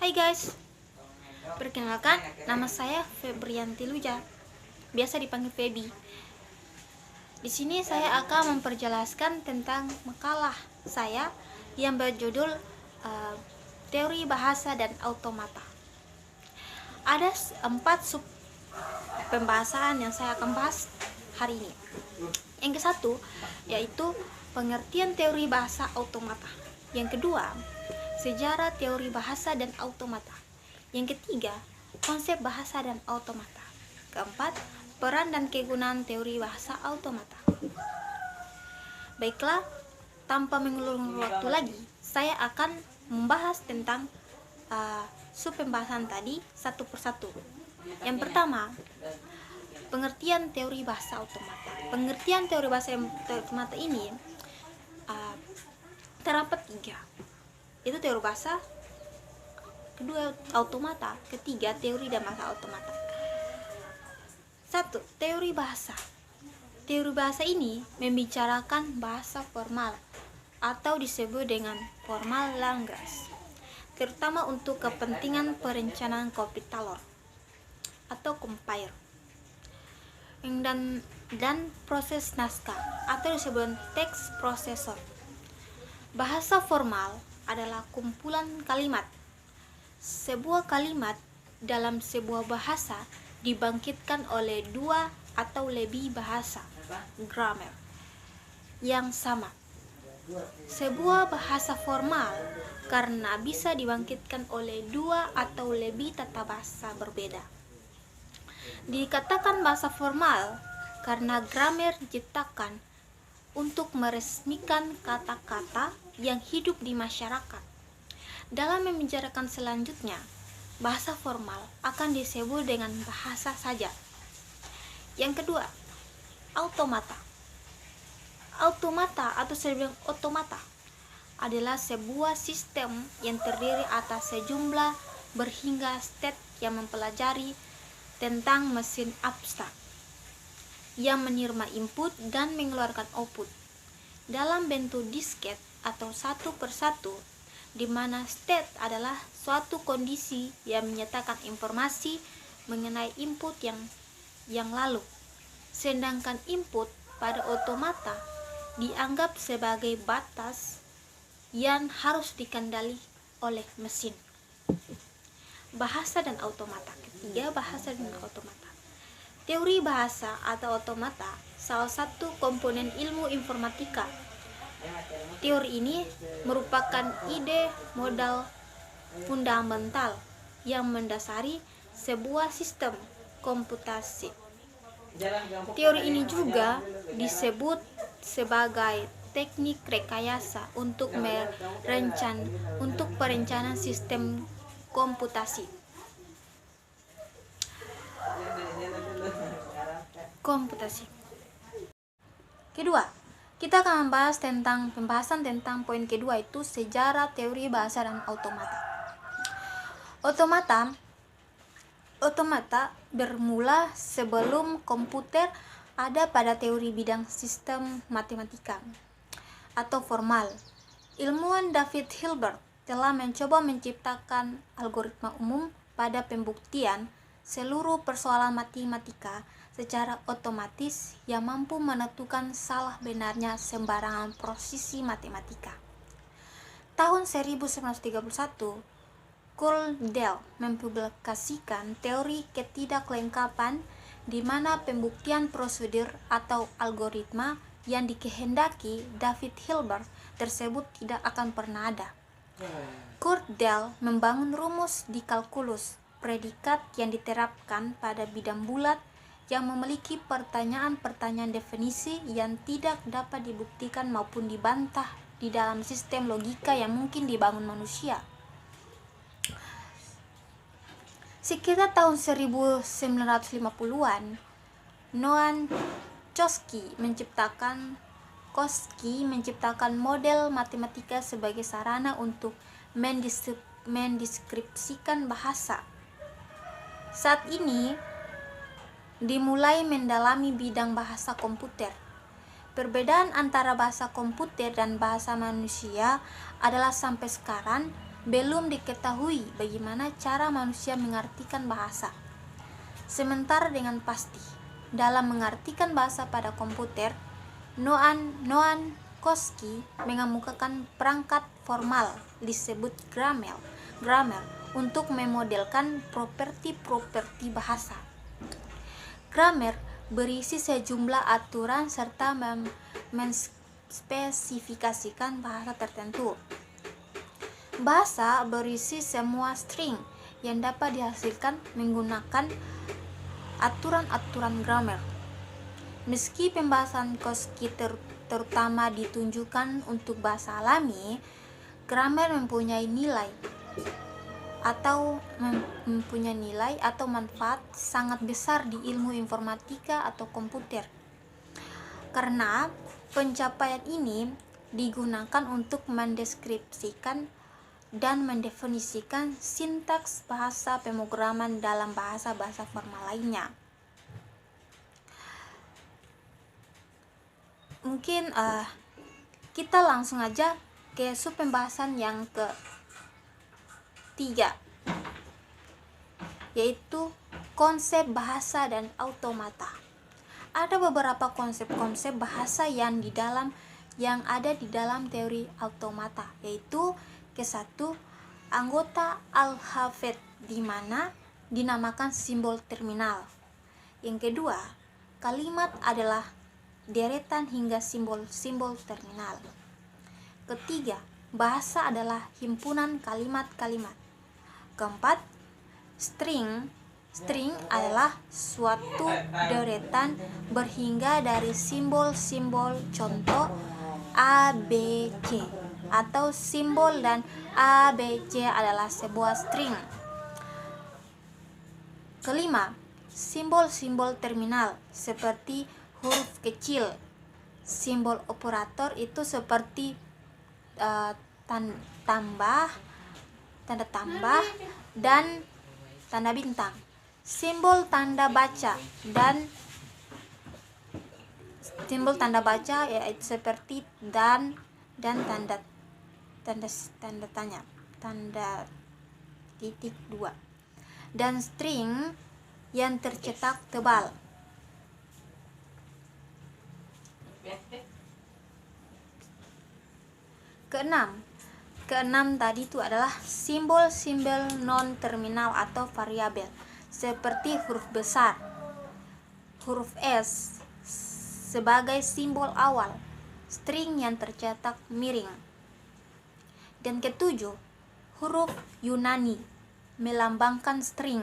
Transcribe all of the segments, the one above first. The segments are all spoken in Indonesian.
Hai guys, perkenalkan, nama saya Febrianti Luja, biasa dipanggil Febi. Di sini saya akan memperjelaskan tentang makalah saya yang berjudul Teori Bahasa dan Automata. Ada 4 sub pembahasan yang saya akan bahas hari ini. Yang ke-1 yaitu pengertian teori bahasa automata. Yang kedua, sejarah teori bahasa dan automata. Yang ketiga, konsep bahasa dan automata. Keempat, peran dan kegunaan teori bahasa automata. Baiklah, tanpa mengulur waktu lagi, saya akan membahas tentang sub pembahasan tadi satu persatu. Yang pertama, pengertian teori bahasa automata. Pengertian teori bahasa automata ini terdapat 3. Itu teori bahasa, kedua automata, ketiga teori dan bahasa automata. 1. Teori bahasa. Teori bahasa ini membicarakan bahasa formal atau disebut dengan formal language, terutama untuk kepentingan perencanaan kompiuter atau compiler dan proses naskah atau disebut text processor. Bahasa formal adalah kumpulan kalimat. Sebuah kalimat dalam sebuah bahasa dibangkitkan oleh 2 atau lebih bahasa grammar yang sama. Sebuah bahasa formal karena bisa dibangkitkan oleh 2 atau lebih tata bahasa berbeda. Dikatakan bahasa formal karena grammar diciptakan untuk meresmikan kata-kata yang hidup di masyarakat. Dalam membicarakan selanjutnya, bahasa formal akan disebut dengan bahasa saja. Yang kedua, automata. Automata atau sebelum otomata adalah sebuah sistem yang terdiri atas sejumlah berhingga state yang mempelajari tentang mesin abstrak yang menerima input dan mengeluarkan output dalam bentuk disket atau satu persatu, di mana state adalah suatu kondisi yang menyatakan informasi mengenai input yang lalu, sedangkan input pada otomata dianggap sebagai batas yang harus dikendali oleh mesin. Bahasa dan automata. Ketiga, bahasa dan automata. Teori bahasa atau automata salah satu komponen ilmu informatika. Teori ini merupakan ide modal fundamental yang mendasari sebuah sistem komputasi. Teori ini juga disebut sebagai teknik rekayasa untuk perencanaan sistem komputasi. Kedua, kita akan membahas tentang pembahasan tentang poin kedua, itu sejarah teori bahasa dan automata. Automata bermula sebelum komputer ada pada teori bidang sistem matematika atau formal. Ilmuwan David Hilbert telah mencoba menciptakan algoritma umum pada pembuktian seluruh persoalan matematika secara otomatis yang mampu menentukan salah benarnya sembarangan prosesi matematika. Tahun 1931, Gödel mempublikasikan teori ketidaklengkapan di mana pembuktian prosedur atau algoritma yang dikehendaki David Hilbert tersebut tidak akan pernah ada. Gödel membangun rumus di kalkulus predikat yang diterapkan pada bidang bulat yang memiliki pertanyaan-pertanyaan definisi yang tidak dapat dibuktikan maupun dibantah di dalam sistem logika yang mungkin dibangun manusia. Sekitar tahun 1950-an, Noam Chomsky menciptakan model matematika sebagai sarana untuk mendeskripsikan bahasa. Saat ini dimulai mendalami bidang bahasa komputer. Perbedaan antara bahasa komputer dan bahasa manusia adalah sampai sekarang belum diketahui bagaimana cara manusia mengartikan bahasa. Sementara dengan pasti, dalam mengartikan bahasa pada komputer, Noam Chomsky mengemukakan perangkat formal disebut grammar untuk memodelkan properti-properti bahasa. Grammar berisi sejumlah aturan serta menspesifikasikan bahasa tertentu. Bahasa berisi semua string yang dapat dihasilkan menggunakan aturan-aturan grammar. Meski pembahasan Chomsky terutama ditunjukkan untuk bahasa alami, grammar mempunyai nilai atau manfaat sangat besar di ilmu informatika atau komputer. Karena pencapaian ini digunakan untuk mendeskripsikan dan mendefinisikan sintaks bahasa pemrograman dalam bahasa-bahasa formal lainnya. Mungkin kita langsung aja ke sub pembahasan yang ketiga, yaitu konsep bahasa dan automata. Ada beberapa konsep-konsep bahasa yang ada di dalam teori automata, yaitu ke-1, anggota alfabet di mana dinamakan simbol terminal. Yang kedua, kalimat adalah deretan hingga simbol-simbol terminal. Ketiga, bahasa adalah himpunan kalimat-kalimat. Keempat, string adalah suatu deretan berhingga dari simbol-simbol contoh A, B, C, atau simbol dan A, B, C adalah sebuah string. Kelima, simbol-simbol terminal seperti huruf kecil. Simbol operator itu seperti tanda tambah dan tanda bintang. Simbol tanda baca yaitu seperti dan tanda tanya, tanda titik 2, dan string yang tercetak tebal. Keenam tadi itu adalah simbol-simbol non terminal atau variabel seperti huruf besar, huruf S sebagai simbol awal, string yang tercetak miring. Dan ketujuh, huruf Yunani melambangkan string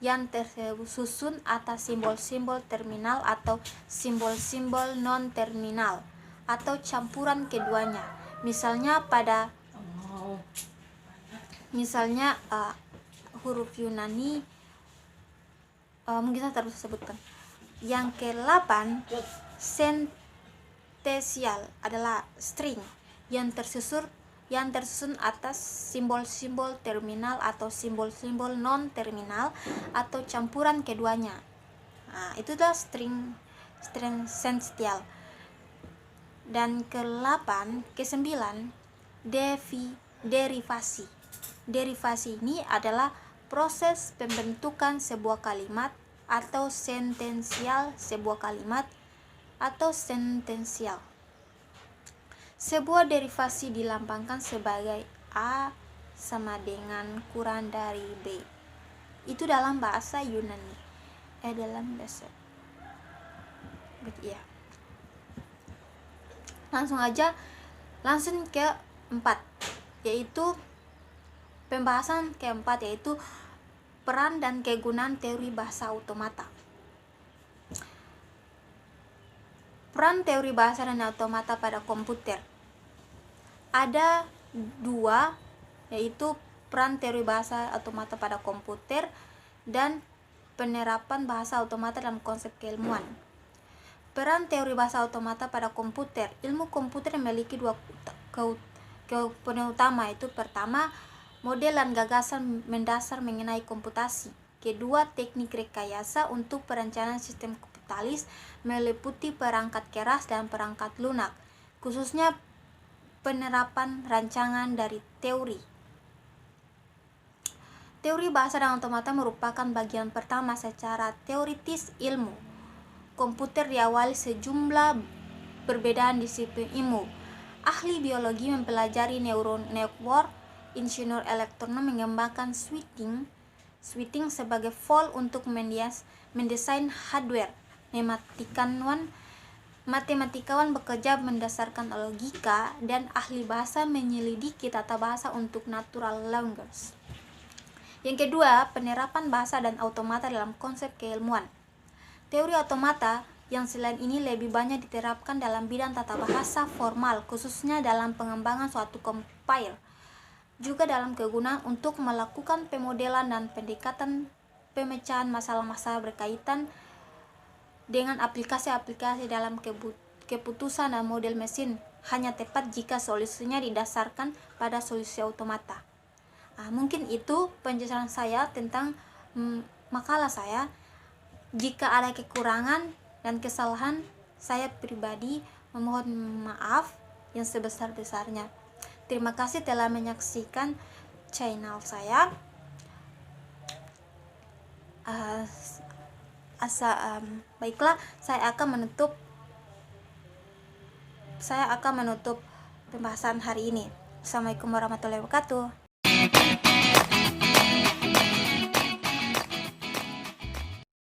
yang tersusun atas simbol-simbol terminal atau simbol-simbol non-terminal atau campuran keduanya. Misalnya huruf Yunani mungkin saya terus sebutkan. Yang ke-8, sentesial adalah string yang tersusun atas simbol-simbol terminal atau simbol-simbol non-terminal atau campuran keduanya. Nah, itu adalah string sentesial. Dan ke-9, derivasi. Derivasi ini adalah proses pembentukan sebuah kalimat atau sentensial sebuah kalimat atau sentensial. Sebuah derivasi dilambangkan sebagai A sama dengan kurang dari B. Itu dalam bahasa Yunani. Dalam bahasa. Ya. Langsung ke 4, yaitu pembahasan keempat, yaitu peran dan kegunaan teori bahasa automata. Peran teori bahasa dan automata pada komputer. Ada 2, yaitu peran teori bahasa automata pada komputer dan penerapan bahasa otomata dalam konsep keilmuan. Peran teori bahasa otomata pada komputer. Ilmu komputer memiliki dua komponen utama, yaitu pertama, model dan gagasan mendasar mengenai komputasi. Kedua, teknik rekayasa untuk perencanaan sistem kapitalis meliputi perangkat keras dan perangkat lunak, khususnya penerapan rancangan dari teori. Teori bahasa dan otomata merupakan bagian pertama secara teoritis ilmu komputer. Diawali sejumlah perbedaan disiplin ilmu. Ahli biologi mempelajari neuron network, insinyur elektronik mengembangkan switching sebagai volt untuk mendesain hardware, matematikawan bekerja berdasarkan logika, dan ahli bahasa menyelidiki tata bahasa untuk natural language. Yang kedua, penerapan bahasa dan otomata dalam konsep keilmuan. Teori otomata yang selain ini lebih banyak diterapkan dalam bidang tata bahasa formal, khususnya dalam pengembangan suatu compiler, juga dalam kegunaan untuk melakukan pemodelan dan pendekatan pemecahan masalah-masalah berkaitan dengan aplikasi-aplikasi dalam keputusan dan model mesin, hanya tepat jika solusinya didasarkan pada solusi otomata. Mungkin itu penjelasan saya tentang makalah saya. Jika ada kekurangan dan kesalahan, saya pribadi memohon maaf yang sebesar-besarnya. Terima kasih telah menyaksikan channel saya. Baiklah, saya akan menutup pembahasan hari ini. Assalamualaikum warahmatullahi wabarakatuh.